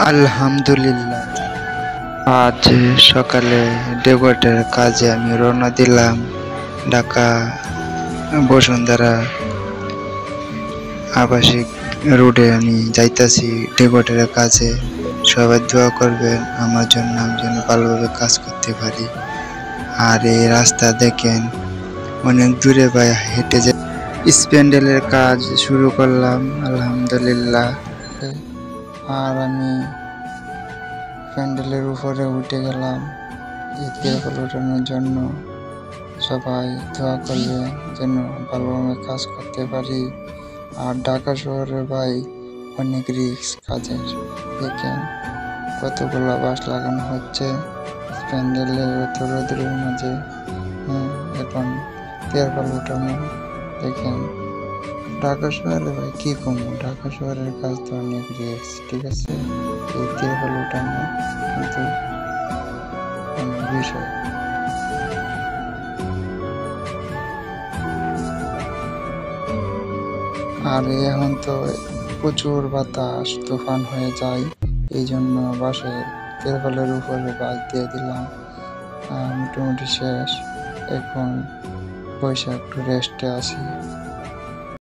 আলহামদুলিল্লাহ। আজ সকালে ডেকোরেটের কাজে আমি রওনা দিলাম। ঢাকা বসুন্ধরা আবাসিক রোডে আমি যাইতাছি ডেকোরেটের কাজে। সবাই দোয়া করবেন আমার জন্য, আমি যেন ভালোভাবে কাজ করতে পারি। আর এই রাস্তা দেখেন অনেক দূরে ভাই হেঁটে যাই। স্প্যান্ডেলের কাজ শুরু করলাম আলহামদুলিল্লাহ। আর আমি প্যান্ডেলের উপরে উঠে গেলাম এই তিরপল ওঠানোর জন্য। সবাই দোয়া করবে যেন ভালোভাবে কাজ করতে পারি। আর ঢাকা শহরে ভাই অনেক রিস্ক কাজের। দেখেন কতগুলো বাঁশ লাগানো হচ্ছে প্যান্ডেলের অত রোদের মাঝে। এখন তিরপল ওঠানো দেখেন। ঢাকা শহরে ভাই কি কমু, ঢাকা শহরের কাজ তো অনেক রিস্ক, ঠিক আছে। এই তিরপল ওঠানো কিন্তু অনেক বিষয়। আর এখন তো প্রচুর বাতাস তুফান হয়ে যায়, এই জন্য বাসে তিরপলের উপরে বাস দিয়ে দিলাম। মোটামুটি শেষ, এখন বৈশাখ একটু রেস্টে আছি।